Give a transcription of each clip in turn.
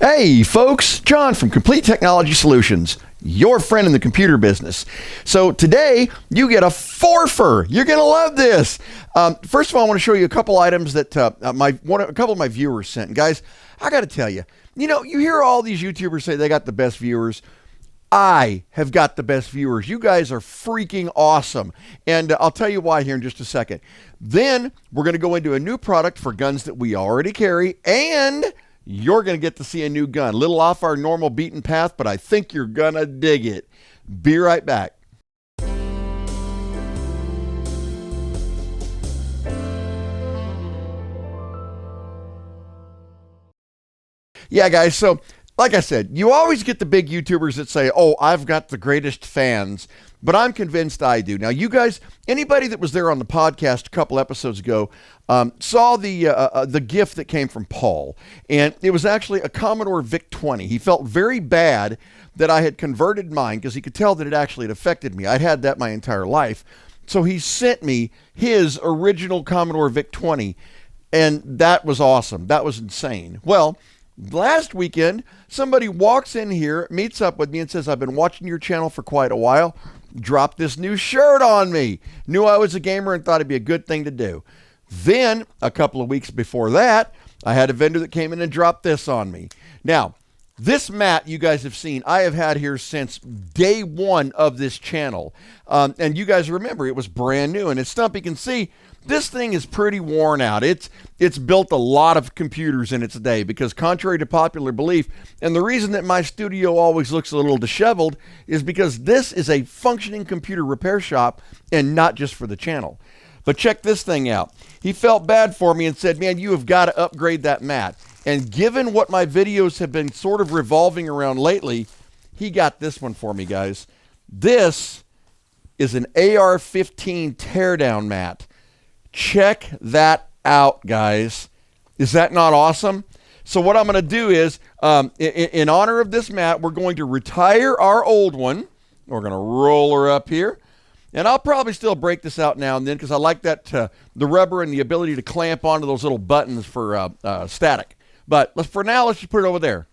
Hey folks, John from Complete Technology Solutions, your friend in the computer business. So today you get a forfer. You're gonna love this. First of all, I want to show you a couple items that a couple of my viewers sent. And guys, I got to tell you, you hear all these YouTubers say they got the best viewers. I have got the best viewers. You guys are freaking awesome. And I'll tell you why here in just a second. Then we're going to go into a new product for guns that we already carry, and you're going to get to see a new gun. A little off our normal beaten path, but I think you're going to dig it. Be right back. Yeah, guys, so like I said, you always get the big YouTubers that say, oh, I've got the greatest fans, but I'm convinced I do. Now, you guys, anybody that was there on the podcast a couple episodes ago saw the gift that came from Paul, and it was actually a Commodore VIC-20. He felt very bad that I had converted mine because he could tell that it actually had affected me. I'd had that my entire life. So he sent me his original Commodore VIC-20, and that was awesome. That was insane. Well, last weekend, somebody walks in here, meets up with me and says, I've been watching your channel for quite a while. Dropped this new shirt on me. Knew I was a gamer and thought it'd be a good thing to do. Then, a couple of weeks before that, I had a vendor that came in and dropped this on me. Now, this mat you guys have seen, I have had here since day one of this channel. And you guys remember, it was brand new. And as Stumpy can see, this thing is pretty worn out. It's built a lot of computers in its day because contrary to popular belief, and the reason that my studio always looks a little disheveled is because this is a functioning computer repair shop and not just for the channel. But check this thing out. He felt bad for me and said, man, you have got to upgrade that mat. And given what my videos have been sort of revolving around lately, he got this one for me, guys. This is an AR15 teardown mat. Check that out, guys. Is that not awesome? So what I'm going to do is, in honor of this mat, we're going to retire our old one. We're going to roll her up here. And I'll probably still break this out now and then because I like that the rubber and the ability to clamp onto those little buttons for static. But for now, let's just put it over there.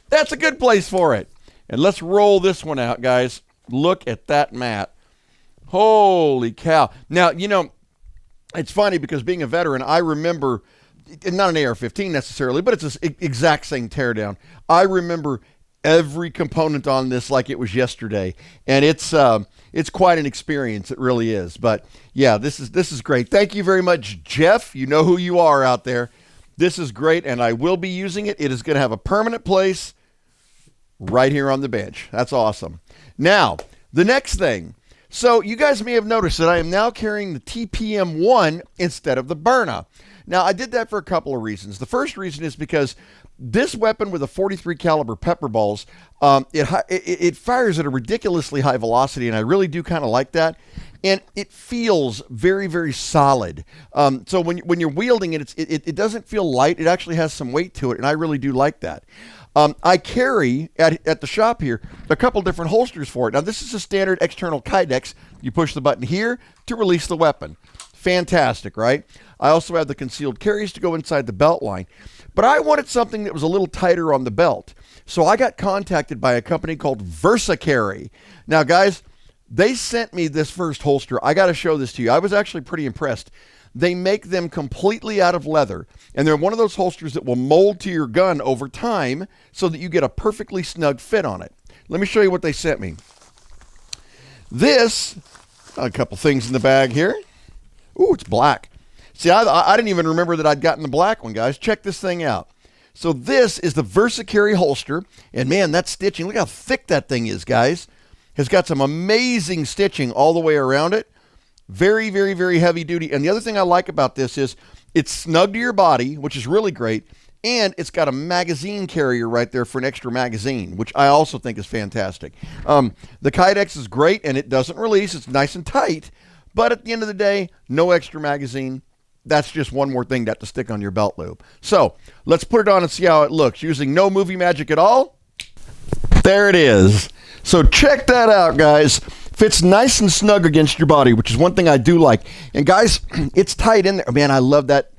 That's a good place for it. And let's roll this one out, guys. Look at that mat. Holy cow. Now, it's funny because being a veteran, I remember, not an AR-15 necessarily, but it's the exact same teardown. I remember every component on this like it was yesterday, and it's quite an experience. It really is. But yeah, this is great. Thank you very much, Jeff. You know who you are out there. This is great, and I will be using it. It is going to have a permanent place right here on the bench. That's awesome. Now, the next thing. So you guys may have noticed that I am now carrying the TPM-1 instead of the Byrna. Now, I did that for a couple of reasons. The first reason is because this weapon with a 43 caliber pepper balls, it fires at a ridiculously high velocity, and I really do kind of like that. And it feels very, very solid. So when you're wielding it, it doesn't feel light. It actually has some weight to it, and I really do like that. I carry, at the shop here, a couple different holsters for it. Now, this is a standard external kydex. You push the button here to release the weapon. Fantastic, right? I also have the concealed carries to go inside the belt line. But I wanted something that was a little tighter on the belt. So I got contacted by a company called Versacarry. Now, guys, they sent me this first holster. I got to show this to you. I was actually pretty impressed. They make them completely out of leather, and they're one of those holsters that will mold to your gun over time so that you get a perfectly snug fit on it. Let me show you what they sent me. This, a couple things in the bag here. Ooh, it's black. See, I didn't even remember that I'd gotten the black one, guys. Check this thing out. So this is the Versacarry holster, and man, that stitching, look how thick that thing is, guys. Has got some amazing stitching all the way around it. Very, very, very heavy duty. And the other thing I like about this is it's snug to your body, which is really great. And it's got a magazine carrier right there for an extra magazine, which I also think is fantastic. The kydex is great, and it doesn't release. It's nice and tight. But at the end of the day, no extra magazine. That's just one more thing to stick on your belt loop. So let's put it on and see how it looks. Using no movie magic at all. There it is. So check that out, guys. Fits nice and snug against your body, which is one thing I do like. And guys, it's tight in there. Man, I love that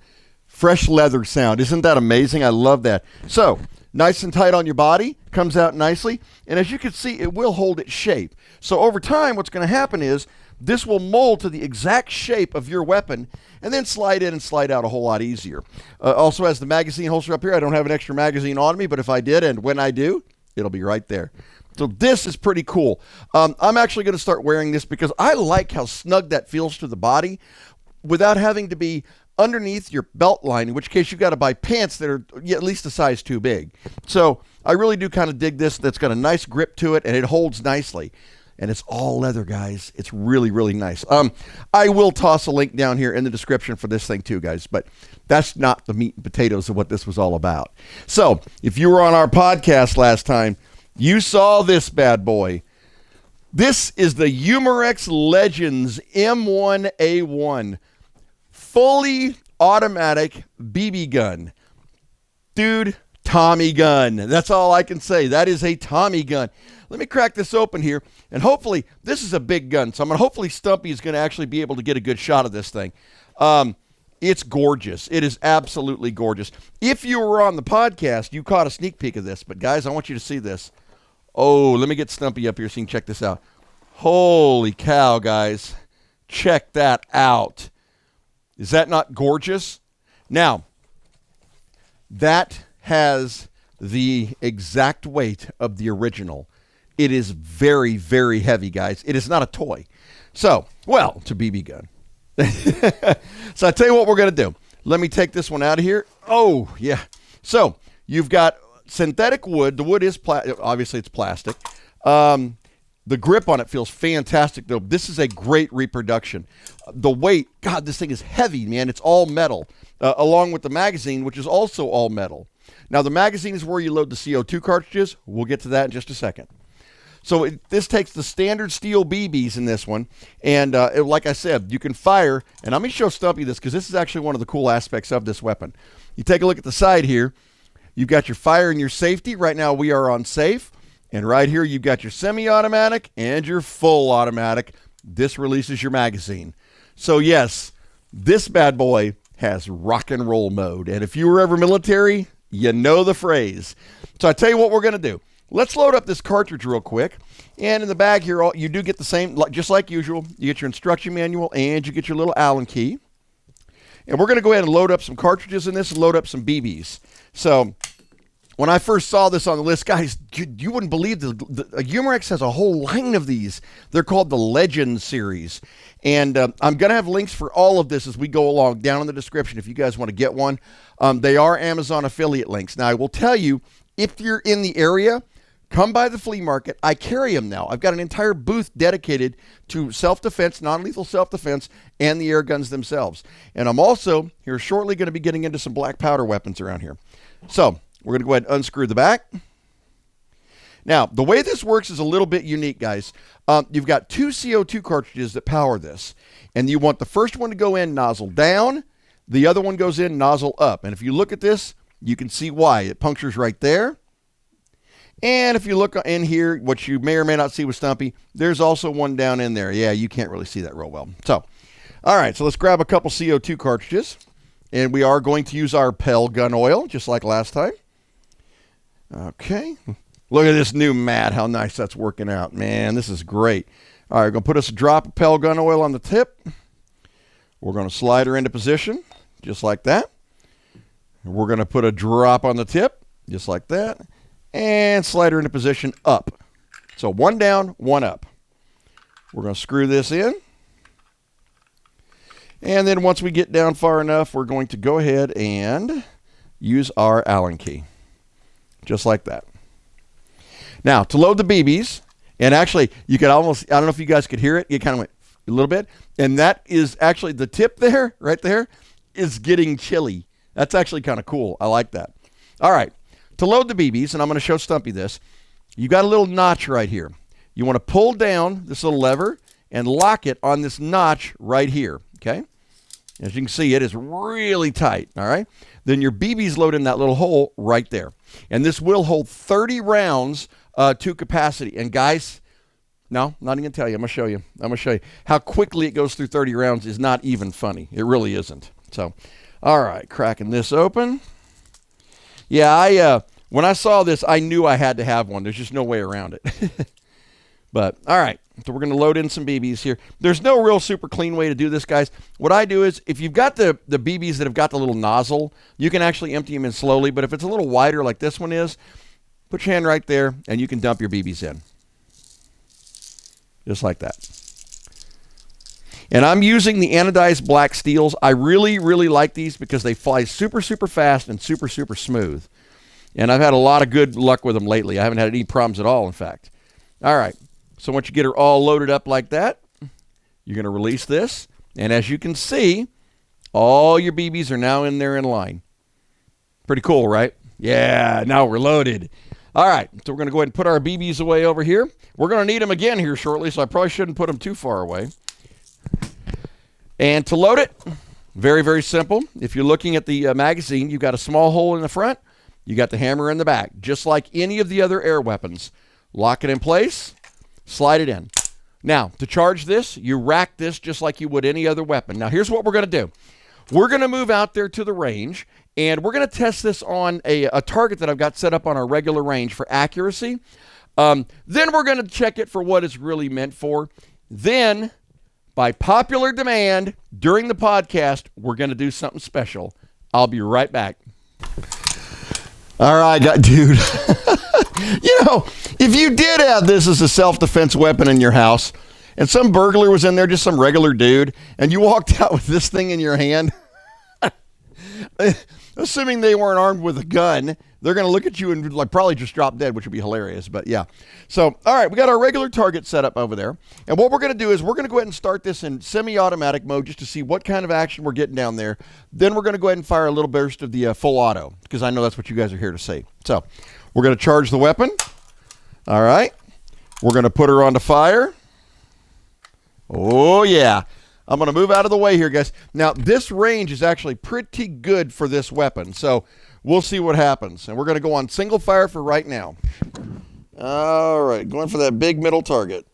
fresh leather sound. Isn't that amazing? I love that. So nice and tight on your body, comes out nicely, and as you can see, it will hold its shape. So over time, what's going to happen is this will mold to the exact shape of your weapon and then slide in and slide out a whole lot easier. Also has the magazine holster up here. I don't have an extra magazine on me, but if I did, and when I do, it'll be right there. So this is pretty cool. I'm actually going to start wearing this because I like how snug that feels to the body without having to be underneath your belt line, in which case you've got to buy pants that are at least a size too big. So I really do kind of dig this. That's got a nice grip to it, and it holds nicely. And it's all leather, guys. It's really, really nice. I will toss a link down here in the description for this thing too, guys. But that's not the meat and potatoes of what this was all about. So if you were on our podcast last time, you saw this bad boy. This is the Umarex Legends M1A1 fully automatic BB gun. Dude, Tommy gun. That's all I can say. That is a Tommy gun. Let me crack this open here, and hopefully, this is a big gun, so hopefully Stumpy is going to actually be able to get a good shot of this thing. It's gorgeous. It is absolutely gorgeous. If you were on the podcast, you caught a sneak peek of this, but guys, I want you to see this. Oh, let me get Stumpy up here so you can check this out. Holy cow, guys. Check that out. Is that not gorgeous? Now, that has the exact weight of the original. It is very, very heavy, guys. It is not a toy. So, well, it's a BB gun. So I tell you what we're going to do. Let me take this one out of here. Oh, yeah. So you've got synthetic wood. The wood is, obviously it's plastic. The grip on it feels fantastic, though. This is a great reproduction. The weight, God, this thing is heavy, man. It's all metal, along with the magazine, which is also all metal. Now, the magazine is where you load the C02 cartridges. We'll get to that in just a second. So this takes the standard steel BBs in this one, and like I said, you can fire, and I'm going to show Stumpy this because this is actually one of the cool aspects of this weapon. You take a look at the side here. You've got your fire and your safety. Right now we are on safe, and right here you've got your semi-automatic and your full automatic. This releases your magazine. So yes, this bad boy has rock and roll mode, and if you were ever military, you know the phrase. So I tell you what we're going to do. Let's load up this cartridge real quick. And in the bag here, you do get the same, just like usual. You get your instruction manual and you get your little Allen key. And we're going to go ahead and load up some cartridges in this and load up some BBs. So when I first saw this on the list, guys, you wouldn't believe the Umarex has a whole line of these. They're called the Legend series. And I'm going to have links for all of this as we go along down in the description if you guys want to get one. They are Amazon affiliate links. Now, I will tell you, if you're in the area, come by the flea market. I carry them now. I've got an entire booth dedicated to self-defense, non-lethal self-defense, and the air guns themselves. And I'm also here shortly going to be getting into some black powder weapons around here. So we're going to go ahead and unscrew the back. Now, the way this works is a little bit unique, guys. You've got two CO2 cartridges that power this. And you want the first one to go in nozzle down. The other one goes in nozzle up. And if you look at this, you can see why. It punctures right there. And if you look in here, what you may or may not see with Stumpy, there's also one down in there. Yeah, you can't really see that real well. So, all right, so let's grab a couple CO2 cartridges. And we are going to use our Pell gun oil, just like last time. Okay. Look at this new mat, how nice that's working out. Man, this is great. All right, we're going to put us a drop of Pell gun oil on the tip. We're going to slide her into position, just like that. We're going to put a drop on the tip, just like that. And slide her into position up. So one down, one up. We're going to screw this in. And then once we get down far enough, we're going to go ahead and use our Allen key. Just like that. Now, to load the BBs, and actually, you could almost, I don't know if you guys could hear it. You kind of went a little bit. And that is actually the tip there, right there, is getting chilly. That's actually kind of cool. I like that. All right. To load the BBs, and I'm going to show Stumpy this, you got a little notch right here. You want to pull down this little lever and lock it on this notch right here, okay? As you can see, it is really tight, all right? Then your BBs load in that little hole right there. And this will hold 30 rounds to capacity. And guys, no, not even going to tell you. I'm going to show you. I'm going to show you. How quickly it goes through 30 rounds is not even funny. It really isn't. So, all right, cracking this open. Yeah, When I saw this, I knew I had to have one. There's just no way around it. But, all right. So we're going to load in some BBs here. There's no real super clean way to do this, guys. What I do is, if you've got the BBs that have got the little nozzle, you can actually empty them in slowly. But if it's a little wider like this one is, put your hand right there, and you can dump your BBs in. Just like that. And I'm using the anodized black steels. I really, really like these because they fly super, super fast and super, super smooth. And I've had a lot of good luck with them lately. I haven't had any problems at all, in fact. All right. So once you get her all loaded up like that, you're going to release this. And as you can see, all your BBs are now in there in line. Pretty cool, right? Yeah, now we're loaded. All right, so we're going to go ahead and put our BBs away over here. We're going to need them again here shortly, so I probably shouldn't put them too far away. And to load it, very, very simple. If you're looking at the magazine, you've got a small hole in the front. You got the hammer in the back, just like any of the other air weapons. Lock it in place. Slide it in. Now, to charge this, you rack this just like you would any other weapon. Now, here's what we're going to do. We're going to move out there to the range, and we're going to test this on a target that I've got set up on our regular range for accuracy. Then we're going to check it for what it's really meant for. Then, by popular demand, during the podcast, we're going to do something special. I'll be right back. All right, dude. You know, if you did have this as a self-defense weapon in your house, and some burglar was in there, just some regular dude, and you walked out with this thing in your hand, assuming they weren't armed with a gun, they're going to look at you and like probably just drop dead, which would be hilarious. But yeah. So, all right, we got our regular target set up over there. And what we're going to do is we're going to go ahead and start this in semi-automatic mode just to see what kind of action we're getting down there. Then we're going to go ahead and fire a little burst of the full auto because I know that's what you guys are here to see. So we're going to charge the weapon. All right. We're going to put her on to fire. Oh, yeah. I'm going to move out of the way here, guys. Now, this range is actually pretty good for this weapon. So we'll see what happens. And we're going to go on single fire for right now. All right. Going for that big middle target.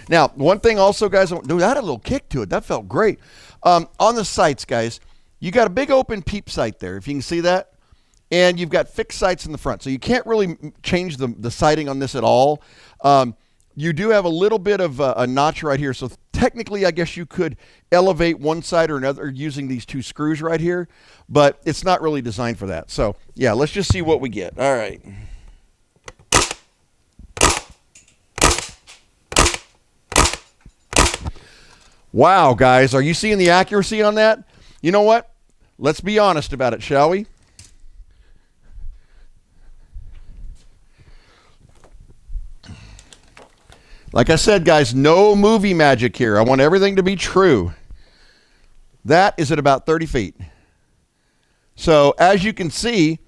Now, one thing also, guys, dude, that had a little kick to it. That felt great. On the sights, guys, you got a big open peep sight there, if you can see that. And you've got fixed sights in the front. So you can't really change the sighting on this at all. You do have a little bit of a notch right here. So technically, I guess you could elevate one side or another using these two screws right here. But it's not really designed for that. So, yeah, let's just see what we get. All right. Wow, guys. Are you seeing the accuracy on that? You know what? Let's be honest about it, shall we? Like I said, guys, no movie magic here. I want everything to be true. That is at about 30 feet. So, as you can see,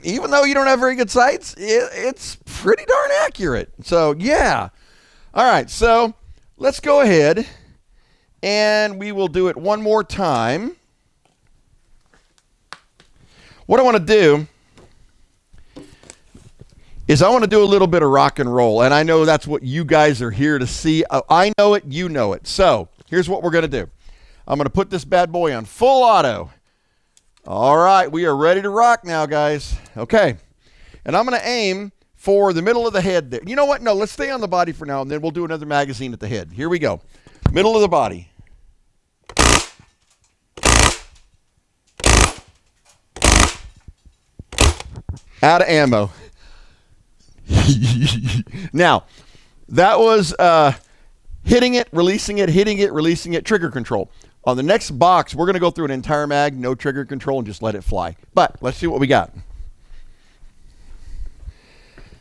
even though you don't have very good sights, it's pretty darn accurate. So, yeah. All right, so let's go ahead and we will do it one more time. What I want to do is I want to do a little bit of rock and roll, and I know that's what you guys are here to see. I know it, you know it. So here's what we're going to do. I'm going to put this bad boy on full auto. All right, we are ready to rock now, guys. Okay, and I'm going to aim for the middle of the head there. You know what? No, let's stay on the body for now, and then we'll do another magazine at the head. Here we go. Middle of the body. Out of ammo. Now, that was hitting it, releasing it, trigger control. On the next box, we're going to go through an entire mag, no trigger control, and just let it fly. But let's see what we got.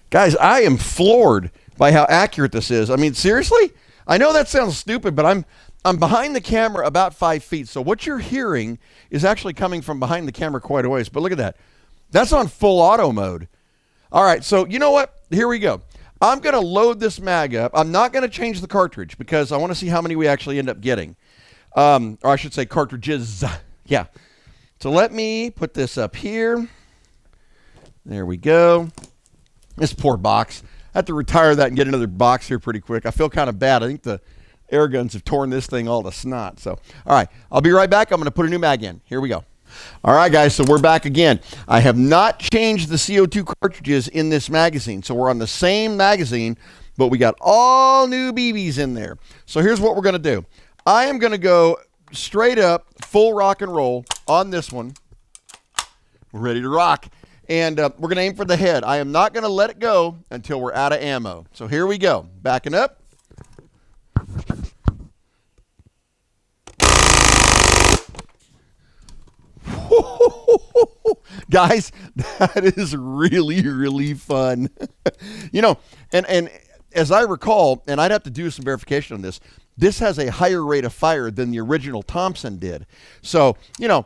Guys, I am floored by how accurate this is. I mean, seriously? I know that sounds stupid, but I'm behind the camera about 5 feet. So what you're hearing is actually coming from behind the camera quite a ways. But look at that. That's on full auto mode. All right, so you know what? Here we go. I'm going to load this mag up. I'm not going to change the cartridge because I want to see how many we actually end up getting. Or I should say cartridges. Yeah. So let me put this up here. There we go. This poor box. I have to retire that and get another box here pretty quick. I feel kind of bad. I think the air guns have torn this thing all to snot. So, all right. I'll be right back. I'm going to put a new mag in. Here we go. All right, guys, so we're back again. I have not changed the CO2 cartridges in this magazine, so we're on the same magazine, but we got all new BBs in there. So here's what we're going to do. I am going to go straight up full rock and roll on this one. We're ready to rock. And we're going to aim for the head. I am not going to let it go until we're out of ammo. So here we go. Backing up. Guys, that is really, really fun. You know, and as I recall, and I'd have to do some verification on this, this has a higher rate of fire than the original Thompson did. So, you know,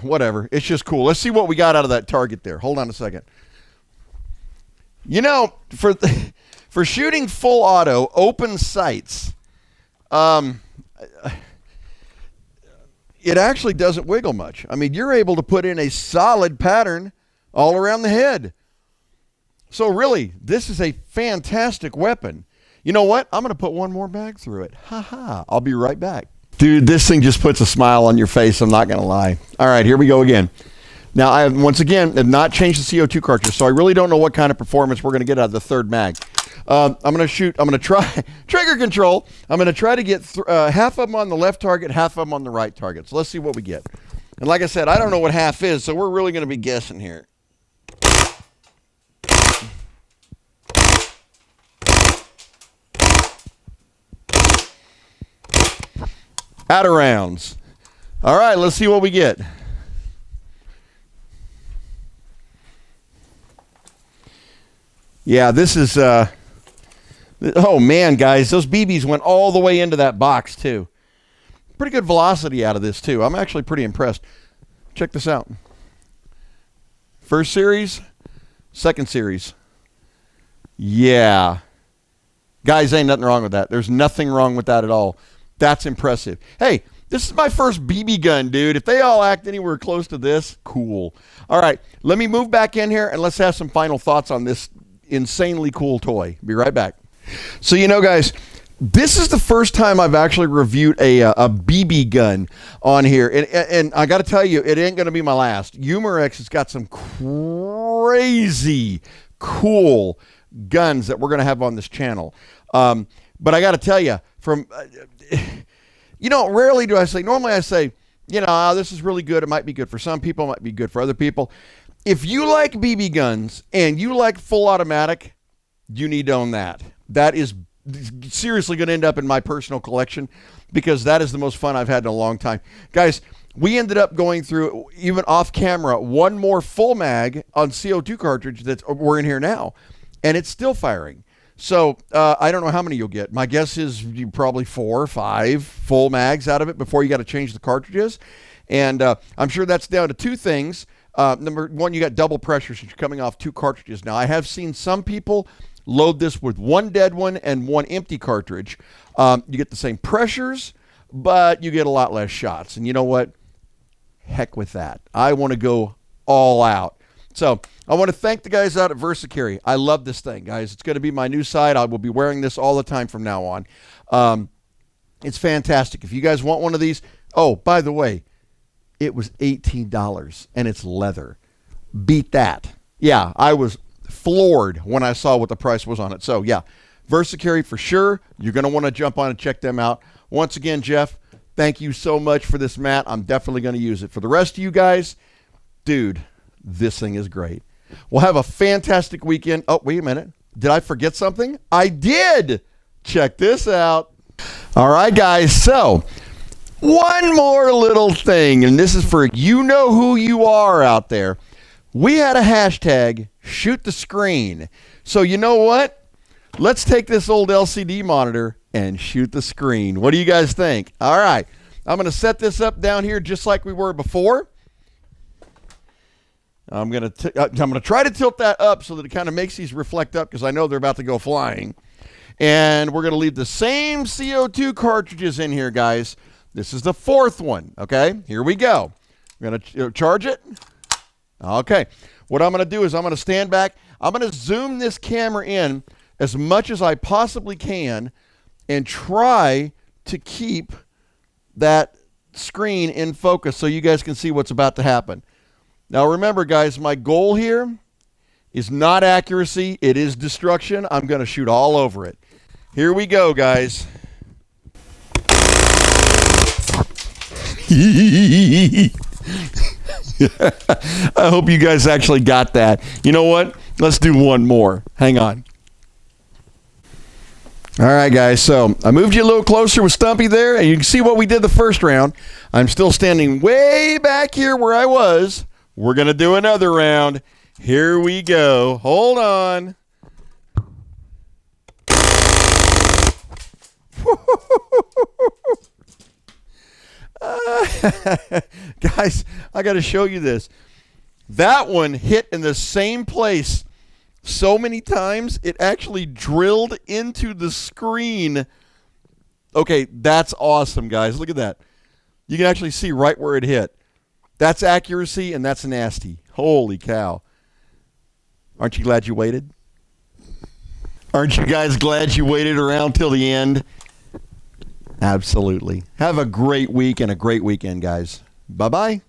whatever. It's just cool. Let's see what we got out of that target there. Hold on a second. You know, for shooting full auto, open sights, it actually doesn't wiggle much. I mean, you're able to put in a solid pattern all around the head. So really, this is a fantastic weapon. You know what? I'm going to put one more mag through it. Ha ha. I'll be right back. Dude, this thing just puts a smile on your face. I'm not going to lie. All right, here we go again. Now, I once again have not changed the CO2 cartridge, so I really don't know what kind of performance we're going to get out of the third mag. I'm going to try trigger control. I'm going to try to get half of them on the left target, half of them on the right target. So let's see what we get. And like I said, I don't know what half is, so we're really going to be guessing here. Out of rounds. All right, let's see what we get. Yeah, this is, oh man, guys, those BBs went all the way into that box too. Pretty good velocity out of this too. I'm actually pretty impressed. Check this out. First series, second series. Yeah. Guys, ain't nothing wrong with that. There's nothing wrong with that at all. That's impressive. Hey, this is my first BB gun, dude. If they all act anywhere close to this, cool. All right, let me move back in here and let's have some final thoughts on this insanely cool toy. Be right back. So, you know, guys, this is the first time I've actually reviewed a BB gun on here. And I got to tell you, it ain't going to be my last. Umarex has got some crazy cool guns that we're going to have on this channel. But I got to tell you, you know, rarely do I say, normally I say, you know, this is really good. It might be good for some people, it might be good for other people. If you like BB guns and you like full automatic, you need to own that. That is seriously going to end up in my personal collection because that is the most fun I've had in a long time. Guys, we ended up going through, even off camera, one more full mag on CO2 cartridge that we're in here now, and it's still firing. So I don't know how many you'll get. My guess is you probably 4 or 5 full mags out of it before you got to change the cartridges. And I'm sure that's down to two things. Number one, you got double pressure since you're coming off 2 cartridges. Now, I have seen some people load this with 1 dead one and 1 empty cartridge. You get the same pressures, but you get a lot less shots. And you know what? Heck with that. I want to go all out. So I want to thank the guys out at Versacarry. I love this thing, guys. It's going to be my new side. I will be wearing this all the time from now on. It's fantastic. If you guys want one of these, oh, by the way, it was $18 and it's leather. Beat that. Yeah, I was floored when I saw what the price was on it. So yeah, Versacarry for sure. You're going to want to jump on and check them out. Once again, Jeff, thank you so much for this mat. I'm definitely going to use it. For the rest of you guys, dude, this thing is great. We'll have a fantastic weekend. Oh, wait a minute. Did I forget something? I did. Check this out. All right, guys. So one more little thing, and this is for you know who you are out there. We had a hashtag, shoot the screen. So you know what? Let's take this old LCD monitor and shoot the screen. What do you guys think? All right. I'm going to set this up down here just like we were before. I'm going to try to tilt that up so that it kind of makes these reflect up because I know they're about to go flying. And we're going to leave the same CO2 cartridges in here, guys. This is the 4th one, okay? Here we go. I'm going to charge it. Okay. What I'm going to do is I'm going to stand back. I'm going to zoom this camera in as much as I possibly can and try to keep that screen in focus so you guys can see what's about to happen. Now remember, guys, my goal here is not accuracy. It is destruction. I'm going to shoot all over it. Here we go, guys. I hope you guys actually got that. You know what? Let's do one more. Hang on. All right, guys, so I moved you a little closer with Stumpy there, and you can see what we did the first round. I'm still standing way back here where I was. We're going to do another round. Here we go. Hold on. Guys, I got to show you this. That one hit in the same place so many times, it actually drilled into the screen. Okay, that's awesome, guys. Look at that. You can actually see right where it hit. That's accuracy, and that's nasty. Holy cow. Aren't you glad you waited? Aren't you guys glad you waited around till the end? Absolutely. Have a great week and a great weekend, guys. Bye-bye.